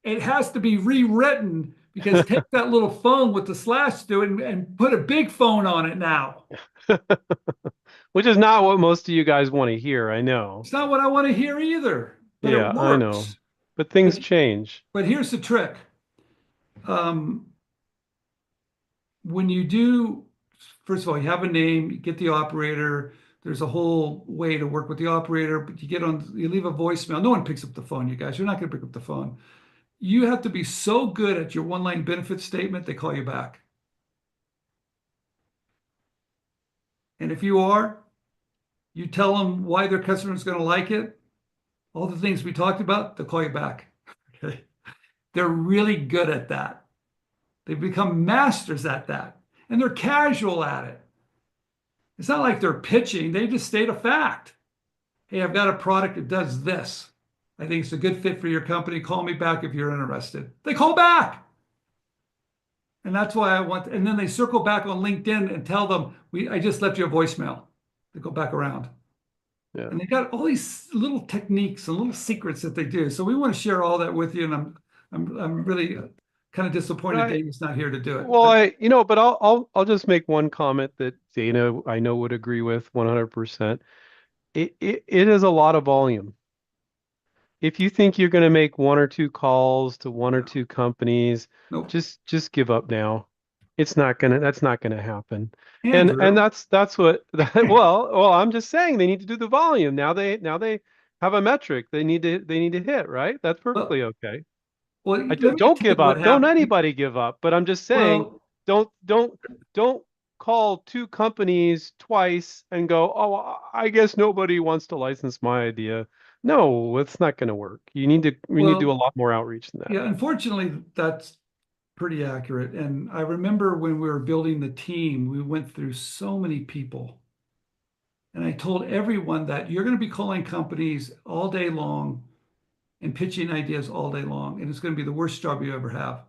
It has to be rewritten because take that little phone with the slash through it and put a big phone on it now. Which is not what most of you guys want to hear, I know. It's not what I want to hear either, but it Yeah, I know. works. But things But change. but here's the trick. Um, when you do, first of all, you have a name, you get the operator. There's a whole way to work with the operator, but you leave a voicemail. No one picks up the phone, you guys. You're not going to pick up the phone. You have to be so good at your one-line benefit statement, they call you back. And if you are, you tell them why their customer is going to like it, all the things we talked about, they'll call you back. Okay. They're really good at that. They've become masters at that. And they're casual at it. It's not like they're pitching, they just state a fact. Hey, I've got a product that does this. I think it's a good fit for your company. Call me back if you're interested. They call back. And that's why and then they circle back on LinkedIn and tell them, I just left you a voicemail. They go back around. Yeah. And they got all these little techniques and little secrets that they do. So we want to share all that with you. And I'm really kind of disappointed Right. Dave's not here to do it. Well, But but I'll just make one comment that Dana I know would agree with 100%. It is a lot of volume. If you think you're going to make one or two calls to one or yeah, two companies, nope. just give up now. That's not gonna happen. And Andrew, that's what well, I'm just saying they need to do the volume. Now they have a metric they need to hit, right? That's well, perfectly okay. well, I let me don't tell give you what up. Don't happened. anybody give up. But I'm just saying, Well, don't call two companies twice and go, oh, I guess nobody wants to license my idea. No, it's not going to work. You need to do a well, lot more outreach than that. yeah, unfortunately, that's pretty accurate. And I remember when we were building the team, we went through so many people. And I told everyone that you're going to be calling companies all day long and pitching ideas all day long. And it's going to be the worst job you ever have.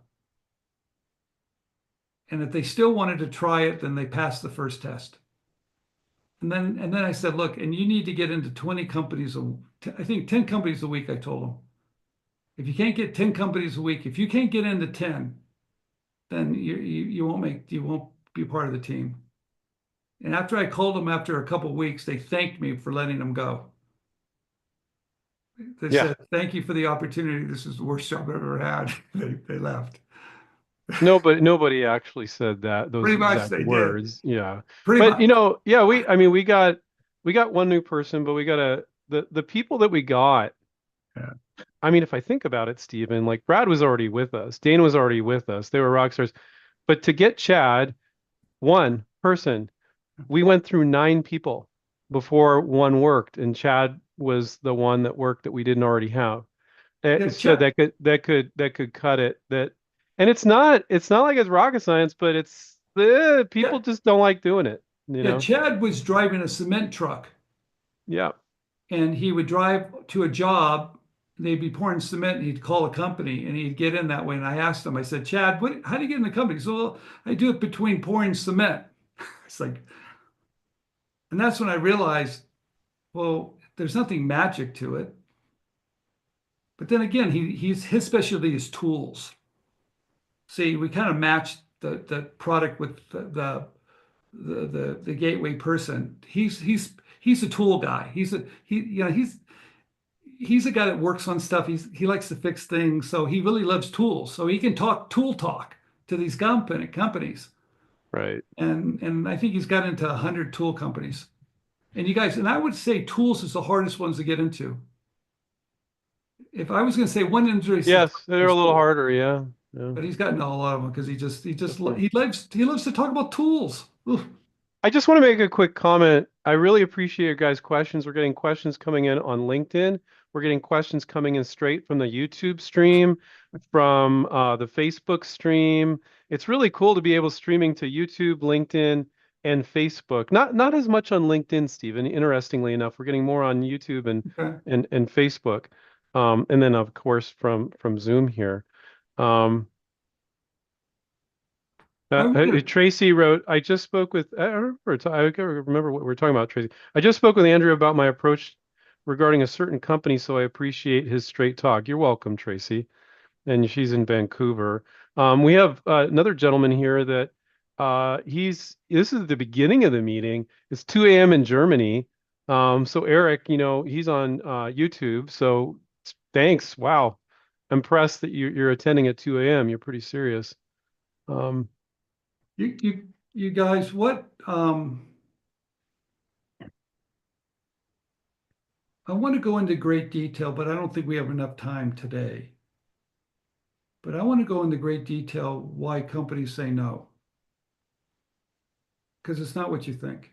And if they still wanted to try it, then they passed the first test. And then I said, look, and you need to get into 20 companies, I think 10 companies a week, I told them. If you can't get 10 companies a week, if you can't get into 10, then you won't be part of the team. And after I called them after a couple of weeks, they thanked me for letting them go. They Yeah. said, thank you for the opportunity. This is the worst job I've ever had. They left. Nobody actually said that, those Pretty much exact they did. words. Yeah. Pretty But much. yeah, I mean, we got one new person, but we got the people that we got. Yeah. I mean, if I think about it, Stephen, like Brad was already with us, Dane was already with us. They were rock stars. But to get Chad, one person, we went through 9 people before one worked, and Chad was the one that worked that we didn't already have. Yeah, So Chad, that could cut it. And it's not like it's rocket science, but it's yeah, people just don't like doing it, you yeah, know? Chad was driving a cement truck Yeah, and he would drive to a job. They'd be pouring cement and he'd call a company and he'd get in that way. And I asked him, I said, Chad, how do you get in the company? So, well, I do it between pouring cement. It's like, and that's when I realized, well, there's nothing magic to it. But then again, his specialty is tools. See, we kind of matched the product with the gateway person. He's a tool guy. He's a guy that works on stuff. He likes to fix things, so he really loves tools. So he can talk tool talk to these companies. right. And I think he's got into 100 tool companies. And you guys, and I would say tools is the hardest ones to get into. If I was going to say one industry is the Yes, hardest, they're a it's little tools. harder, yeah. Yeah. But he's gotten a lot of them because Okay. he loves to talk about tools. Oof. I just want to make a quick comment. I really appreciate your guys' questions. We're getting questions coming in on LinkedIn. We're getting questions coming in straight from the YouTube stream, from the Facebook stream. It's really cool to be able streaming to YouTube, LinkedIn, and Facebook. Not as much on LinkedIn, Stephen. Interestingly enough, we're getting more on YouTube Okay. and Facebook, and then of course from Zoom here. Um, I would have, Tracy wrote, I just spoke with, I don't remember, I can't remember what we were talking about, Tracy. I just spoke with Andrew about my approach regarding a certain company, so I appreciate his straight talk. You're welcome, Tracy. And she's in Vancouver. We have another gentleman here that this is the beginning of the meeting. It's 2 a.m. in Germany. So Eric, he's on YouTube. So thanks. Wow. Impressed that you're attending at 2 a.m. You're pretty serious. Um, you guys, I want to go into great detail, but I don't think we have enough time today. But I want to go into great detail why companies say no, because it's not what you think.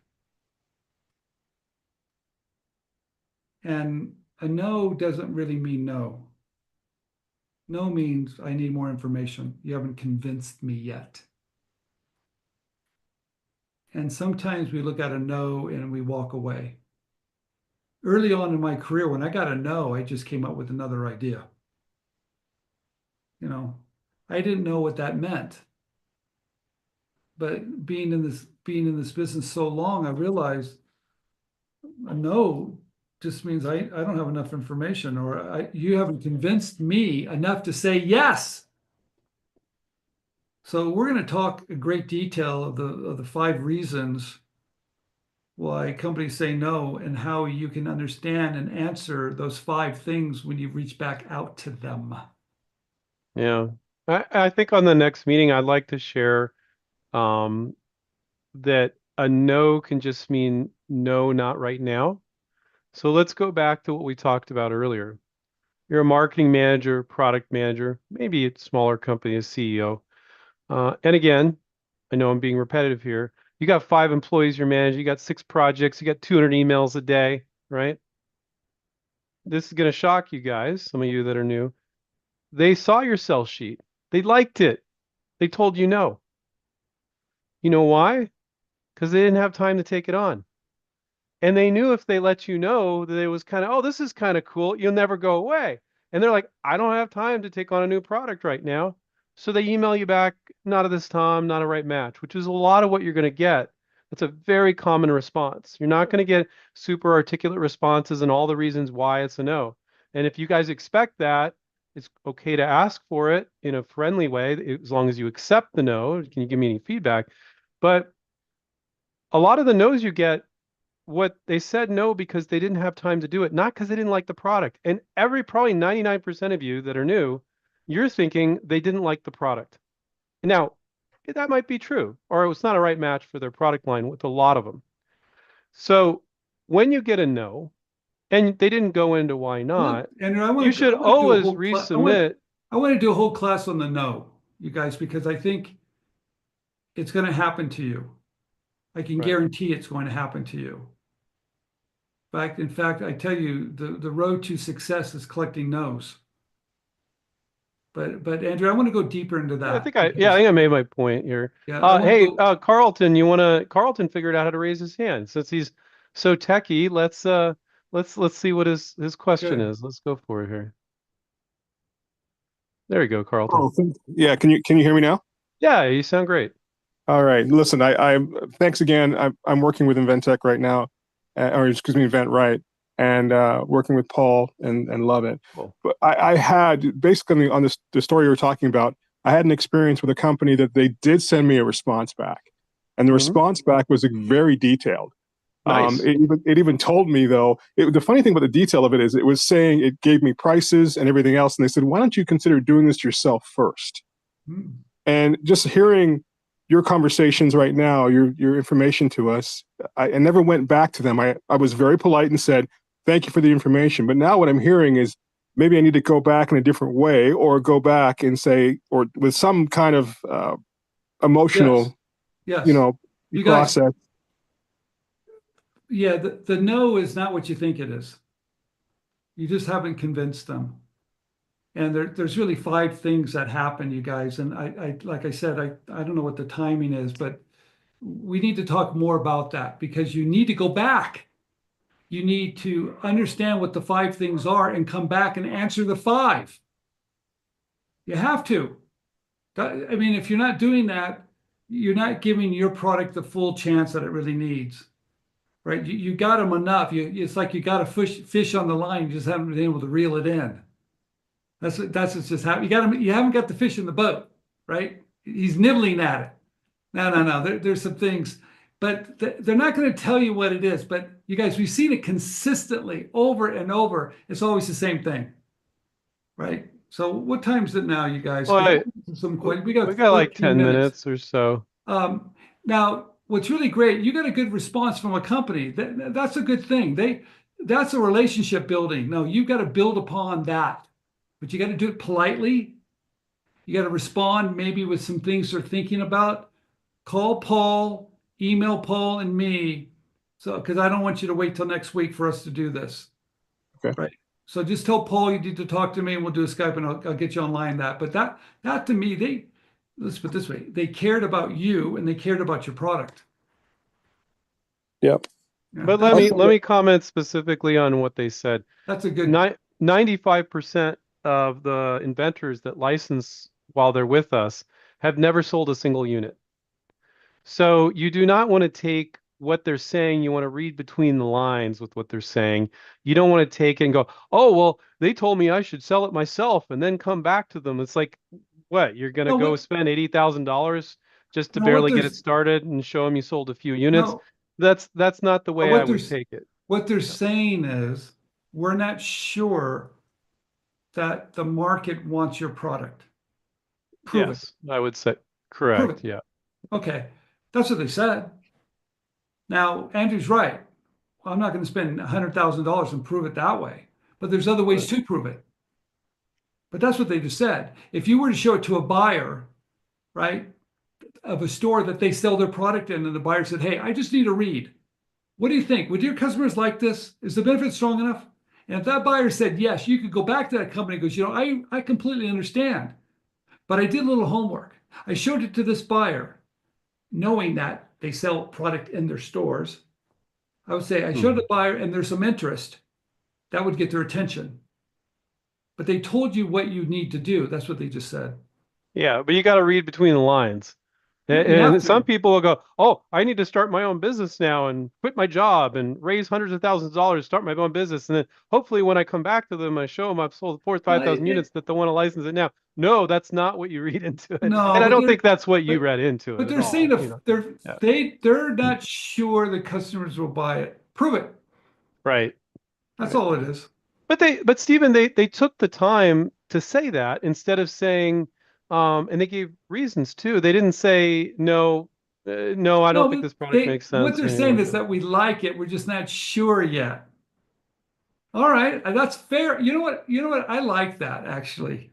And a no doesn't really mean no. No means I need more information. You haven't convinced me yet. And sometimes we look at a no and we walk away. Early on in my career, when I got a no, I just came up with another idea. You know, I didn't know what that meant. But being in this business so long, I realized a no just means I don't have enough information, or you haven't convinced me enough to say yes. So we're going to talk in great detail of the 5 reasons why companies say no and how you can understand and answer those 5 things when you reach back out to them. yeah. I think on the next meeting, I'd like to share um, that a no can just mean no, not right now. So let's go back to what we talked about earlier. You're a marketing manager, product manager, maybe a smaller company as CEO. And again, I know I'm being repetitive here. You got 5 employees you're managing, you got 6 projects, you got 200 emails a day, right? This is going to shock you guys, some of you that are new. They saw your sell sheet. They liked it. They told you no. You know why? Because they didn't have time to take it on. And they knew if they let you know that it was kind of, oh, this is kind of cool, you'll never go away. And they're like, I don't have time to take on a new product right now. So they email you back, not at this time, not a right match, which is a lot of what you're going to get. That's a very common response. You're not going to get super articulate responses and all the reasons why it's a no. And if you guys expect that, it's okay to ask for it in a friendly way, as long as you accept the no. Can you give me any feedback? But a lot of the no's you get what they said no because they didn't have time to do it, not because they didn't like the product. And probably 99% of you that are new, you're thinking they didn't like the product. Now, that might be true, or it was not a right match for their product line with a lot of them. So when you get a no, and they didn't go into why Look, not, Andrew, you should I want to do a always whole class. resubmit. I want to do a whole class on the no, you guys, because I think it's going to happen to you. I can Right. guarantee it's going to happen to you. In fact, I tell you, the road to success is collecting no's. But Andrew, I want to go deeper into Yeah, I that think I because think I made my point here. yeah, I want to Hey, go Carlton, Carlton figured out how to raise his hand. Since he's so techie, let's see what his question good. is. Let's go for it here. There you go, Carlton. Oh, yeah. Can you hear me now? Yeah, you sound great. All right. Listen, I thanks again. I'm working with inventTech right now, or excuse me, inventRight, and working with Paul and love it. Cool. But I had basically on this the story you were talking about. I had an experience with a company that they did send me a response back, and the Hmm. response back was very detailed. Nice. It even told me though. The funny thing about the detail of it is it was saying it gave me prices and everything else, and they said, "Why don't you consider doing this yourself first?" Hmm. And just hearing your conversations right now, your information to us, I never went back to them. I was very polite and said, "Thank you for the information." But now what I'm hearing is maybe I need to go back in a different way, or go back and say, or with some kind of Yes, emotional, you yes. know, You guys, process. yeah, the no is not what you think it is. You just haven't convinced them. And there's really five things that happen, you guys. And like I said, I don't know what the timing is, but we need to talk more about that because you need to go back. You need to understand what the five things are and come back and answer the five. You have to. I mean, if you're not doing that, you're not giving your product the full chance that it really needs, right? You got them enough. It's like you got a fish on the line. You just haven't been able to reel it in. That's what's just happening. You haven't got the fish in the boat, right? He's nibbling at it. No. There's some things, but they're not going to tell you what it is. But you guys, we've seen it consistently over and over. It's always the same thing, right? So what time is it now, you guys? Well, Because some questions. We we got got like 13 10 minutes. minutes or so. Now, what's really great, you got a good response from a company. That's a good thing. That's a relationship building. No, you've got to build upon that, but you got to do it politely. You got to respond maybe with some things they're thinking about. Call Paul, email Paul and me. So, because I don't want you to wait till next week for us to do this. Okay. Right. So just tell Paul you need to talk to me and we'll do a Skype and I'll get you online that. But that to me, let's put it this way, they cared about you and they cared about your product. Yep. Yeah, But let me comment specifically on what they said. that's a good. 95% of the inventors that license while they're with us have never sold a single unit. So you do not want to take what they're saying. You want to read between the lines with what they're saying. You don't want to take it and go, oh, well, they told me I should sell it myself and then come back to them. It's like, what? You're going to No, go spend $80,000 just to no, what barely get it there's started and show them you sold a few units? no, That's not the way I what would there's take it. what they're saying is we're not sure that the market wants your product. Prove it. Yes, I would say Prove it. correct. Yeah. Okay. That's what they said. Now, Andrew's right. I'm not going to spend $100,000 and prove it that way, but there's other ways Right. to prove it. But that's what they just said. If you were to show it to a buyer, right, of a store that they sell their product in, and the buyer said, hey, I just need a read. What do you think? Would your customers like this? Is the benefit strong enough? And if that buyer said yes, you could go back to that company and goes, I completely understand, but I did a little homework. I showed it to this buyer, knowing that they sell product in their stores. I would say I showed the Mhm. buyer and there's some interest. That would get their attention. But they told you what you need to do. That's what they just said. Yeah, but you got to read between the lines. You have And some to. people will go, "Oh, I need to start my own business now and quit my job and raise hundreds of thousands of dollars, start my own business." And then hopefully when I come back to them, I show them I've sold 5,000 units that they want to license it now. No, that's not what you read into it. No, And I but don't think that's what you but read into it but at they're saying all, if Yeah. they're not sure the customers will buy it. Prove it. Right. That's Right. all it is. But Stephen, they took the time to say that instead of saying, and they gave reasons too. They didn't say no, no, I don't No, think but this product they makes what sense or they're anything saying like is that. that we like it. We're just not sure yet. All right, that's fair. You know what? You know what? I like that actually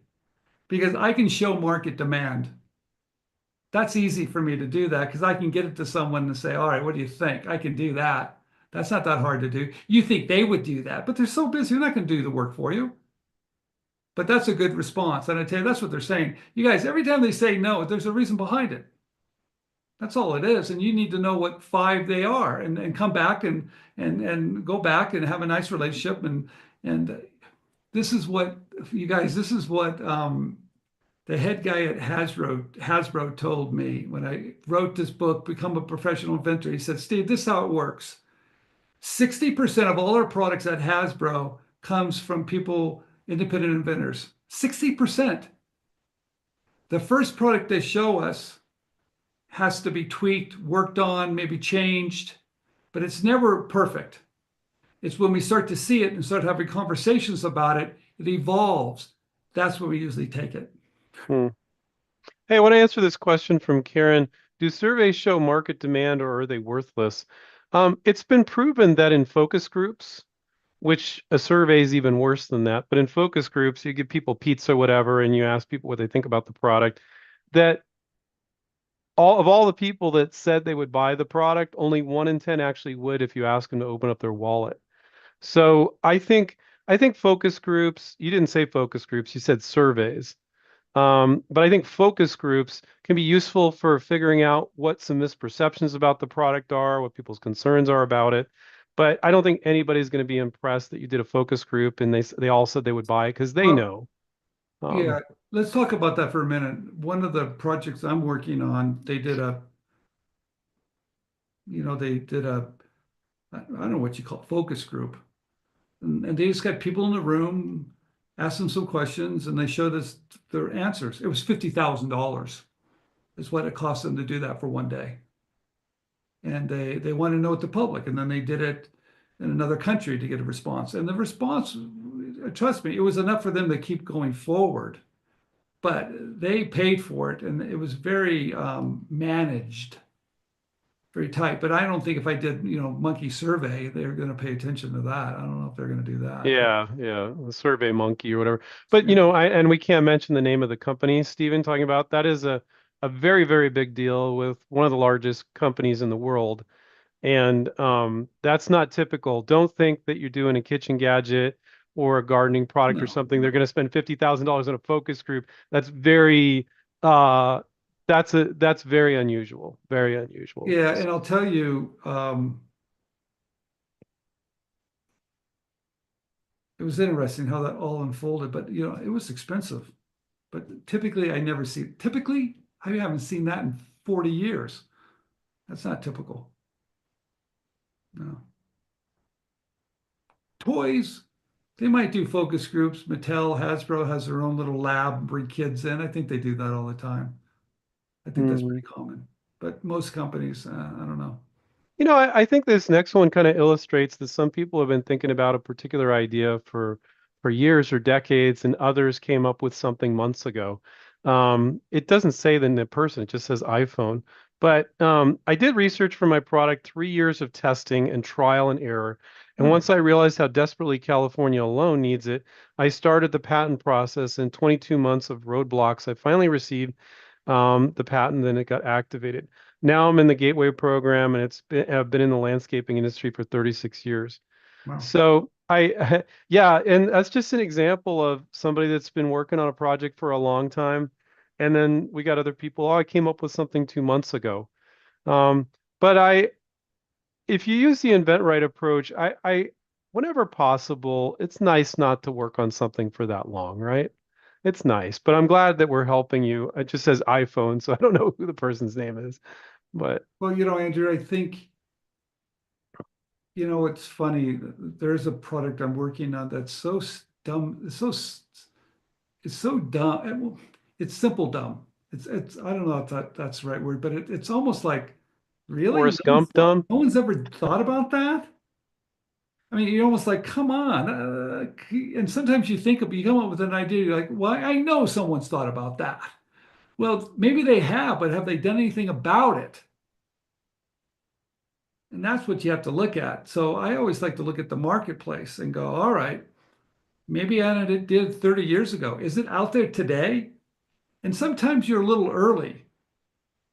because I can show market demand. That's easy for me to do that because I can get it to someone and say, all right, what do you think? I can do that. That's not that hard to do. You think they would do that, but they're so busy, they're not going to do the work for you. But that's a good response. And I tell you, that's what they're saying. You guys, every time they say no, there's a reason behind it. That's all it is. And you need to know what five they are and come back and go back and have a nice relationship. And this is what, you guys, this is what the head guy at Hasbro told me when I wrote this book, Become a Professional Inventor. He said, Steve, this is how it works. 60% of all our products at Hasbro comes from people, independent inventors. 60%. The first product they show us has to be tweaked, worked on, maybe changed, but it's never perfect. It's when we start to see it and start having conversations about it, it evolves. That's where we usually take it. Hmm. Hey, I want to answer this question from Karen. Do surveys show market demand or are they worthless? It's been proven that in focus groups, which a survey is even worse than that, but in focus groups, you give people pizza or whatever, and you ask people what they think about the product, that all the people that said they would buy the product, only 1 in 10 actually would if you ask them to open up their wallet. So I think focus groups, you didn't say focus groups, you said surveys. But I think focus groups can be useful for figuring out what some misperceptions about the product are, what people's concerns are about it. But I don't think anybody's going to be impressed that you did a focus group and they all said they would buy it because they Well, know. yeah, let's talk about that for a minute. One of the projects I'm working on, they did a, I don't know what you call it, focus group. And they just got people in the room, asked them some questions, and they showed us their answers. It was $50,000 is what it cost them to do that for one day. And they wanted to know what the public, and then they did it in another country to get a response. And the response, trust me, it was enough for them to keep going forward. But they paid for it, and it was very managed, very tight. But I don't think if I did, monkey survey, they're going to pay attention to that. I don't know if they're going to do that. But Yeah, the Survey Monkey or whatever. But yeah. and we can't mention the name of the company Stephen talking about. That is a very, very big deal with one of the largest companies in the world. And that's not typical. Don't think that you're doing a kitchen gadget or a gardening product or No. something. They're going to spend $50,000 on a focus group. That's very uh that's very unusual. Very unusual. Yeah, and I'll tell you, it was interesting how that all unfolded, but it was expensive. But typically, typically, I haven't seen that in 40 years. That's not typical. No. Toys, they might do focus groups. Mattel, Hasbro has their own little lab, bring kids in. I think they do that all the time. I think that's pretty common. But most companies, I don't know. I think this next one kind of illustrates that some people have been thinking about a particular idea for years or decades, and others came up with something months ago. It doesn't say the person, it just says iPhone. But I did research for my product, 3 years of testing and trial and error. And Oh, once I realized how desperately California alone needs it, I started the patent process. In 22 months of roadblocks, I finally received the patent, and it got activated. Now I'm in the Gateway program, and I've been in the landscaping industry for 36 years. wow. So yeah, and that's just an example of somebody that's been working on a project for a long time. And then we got other people, oh, I came up with something 2 months ago. Um, but if you use the inventRight approach, whenever possible, it's nice not to work on something for that long, right? It's nice, but I'm glad that we're helping you. It just says iPhone, so I don't know who the person's name is, but Well, Andrew, I think, it's funny. There's a product I'm working on that's so dumb. It's so dumb. It's simple dumb. It's I don't know if that's the right word, but it's almost like, really? Forrest Gump dumb. No one's ever thought about that? I mean, you're almost like, come on. And sometimes you come up with an idea, you're like, well, I know someone's thought about that. Well, maybe they have, but have they done anything about it? And that's what you have to look at. So I always like to look at the marketplace and go, all right, maybe I did 30 years ago. Is it out there today? And sometimes you're a little early.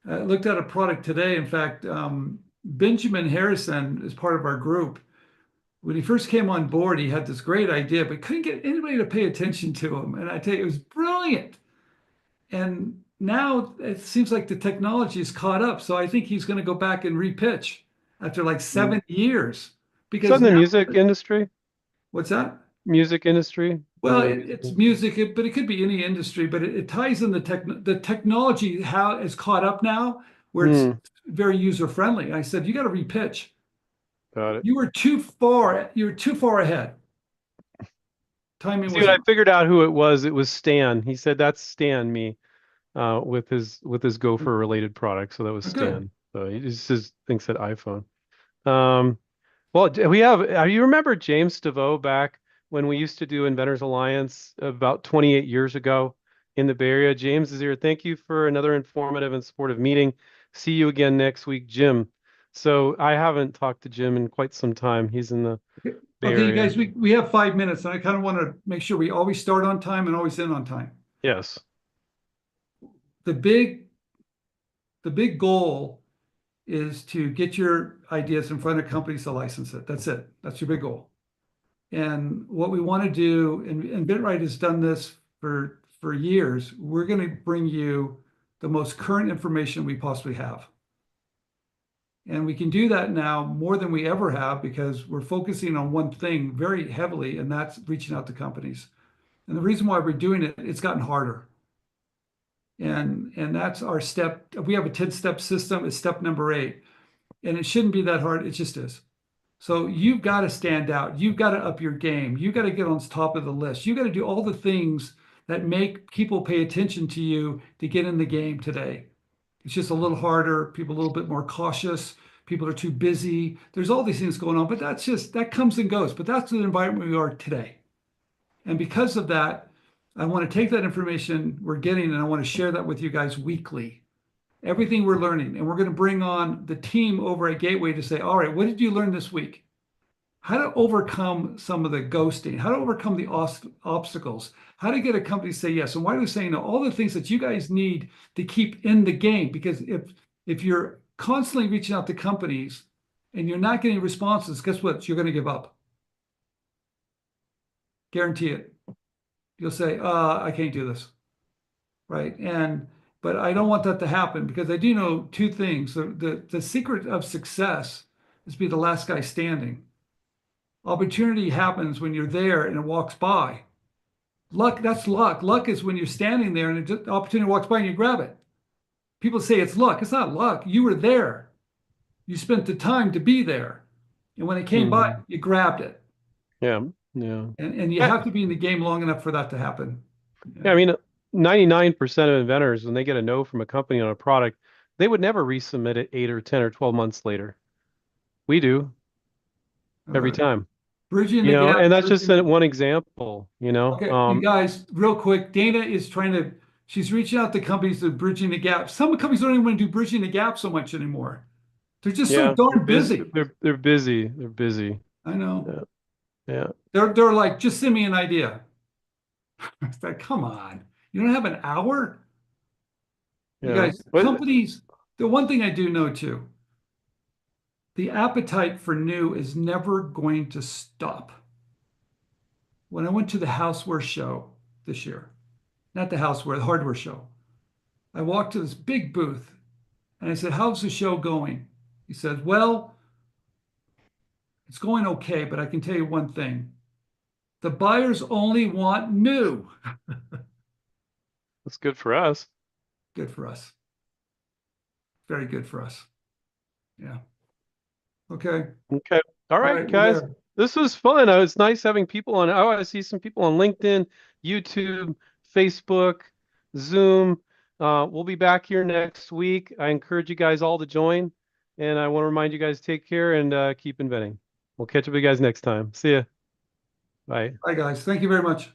I looked at a product today. In fact, Benjamin Harrison is part of our group. When he first came on board, he had this great idea, but couldn't get anybody to pay attention to him. And I tell you, it was brilliant. And now it seems like the technology is caught up. So I think he's going to go back and repitch after like 7 years. Is that Because in the now, music industry? what's that? Music industry? Well, it's music, but it could be any industry. But it ties in the technology how is caught up now, where it's very user friendly. I said you got to repitch. Got it. You were too far. You were too far ahead. Timing See, was. I figured out who it was. It was Stan. He said that's Stan me, with his Gopher related product. So that was Good. Stan. So he just thinks that iPhone. Well, we have. You remember James DeVoe back when we used to do Inventors Alliance about 28 years ago in the Bay Area? James is here. Thank you for another informative and supportive meeting. See you again next week, Jim. So I haven't talked to Jim in quite some time. He's in the Bay Okay, you Area. guys, we have 5 minutes, and I kind of want to make sure we always start on time and always end on time. Yes. The big goal is to get your ideas in front of companies to license it. That's it. That's your big goal. And what we want to do, and inventRight has done this for years, we're going to bring you the most current information we possibly have. And we can do that now more than we ever have because we're focusing on one thing very heavily, and that's reaching out to companies. And the reason why we're doing it, it's gotten harder. And that's our step. We have a 10-step system. It's step number 8. And it shouldn't be that hard. It just is. So you've got to stand out. You've got to up your game. You've got to get on top of the list. You've got to do all the things that make people pay attention to you to get in the game today. It's just a little harder. People a little bit more cautious. People are too busy. There's all these things going on, but that comes and goes. But that's the environment we are today. And because of that, I want to take that information we're getting and I want to share that with you guys weekly. Everything we're learning. And we're going to bring on the team over at Gateway to say, all right, what did you learn this week? How to overcome some of the ghosting, how to overcome the obstacles, how to get a company to say yes. And why are we saying no? All the things that you guys need to keep in the game. Because if you're constantly reaching out to companies and you're not getting responses, guess what? You're going to give up. Guarantee it. You'll say, I can't do this. Right. But I don't want that to happen because I do know 2 things. The secret of success is to be the last guy standing. Opportunity happens when you're there and it walks by. Luck, that's luck. Luck is when you're standing there and the opportunity walks by and you grab it. People say it's luck. It's not luck. You were there. You spent the time to be there. And when it came by, you grabbed it. Yeah. Yeah. And you have to be in the game long enough for that to happen. Yeah, I mean, 99% of inventors, when they get a no from a company on a product, they would never resubmit it 8 or 10 or 12 months later. We do every time. Bridging the gap. And that's just one example, Okay, you guys, real quick, Dana is she's reaching out to companies that are bridging the gap. Some companies don't even want to do bridging the gap so much anymore. They're just so darn busy. They're busy. They're busy. I know. Yeah. They're like, just send me an idea. It's like, come on. You don't have an hour? Yeah. You guys, companies, the one thing I do know too, the appetite for new is never going to stop. When I went to the houseware show this year, not the houseware, the hardware show, I walked to this big booth and I said, how's the show going? He said, well, it's going okay, but I can tell you one thing. The buyers only want new. That's good for us. Good for us. Very good for us. Yeah. Okay. Okay. All right, guys. This was fun. It's nice having people on. I see some people on LinkedIn, YouTube, Facebook, Zoom. We'll be back here next week. I encourage you guys all to join. And I want to remind you guys, take care and keep inventing. We'll catch up with you guys next time. See ya. Bye. Bye, guys. Thank you very much.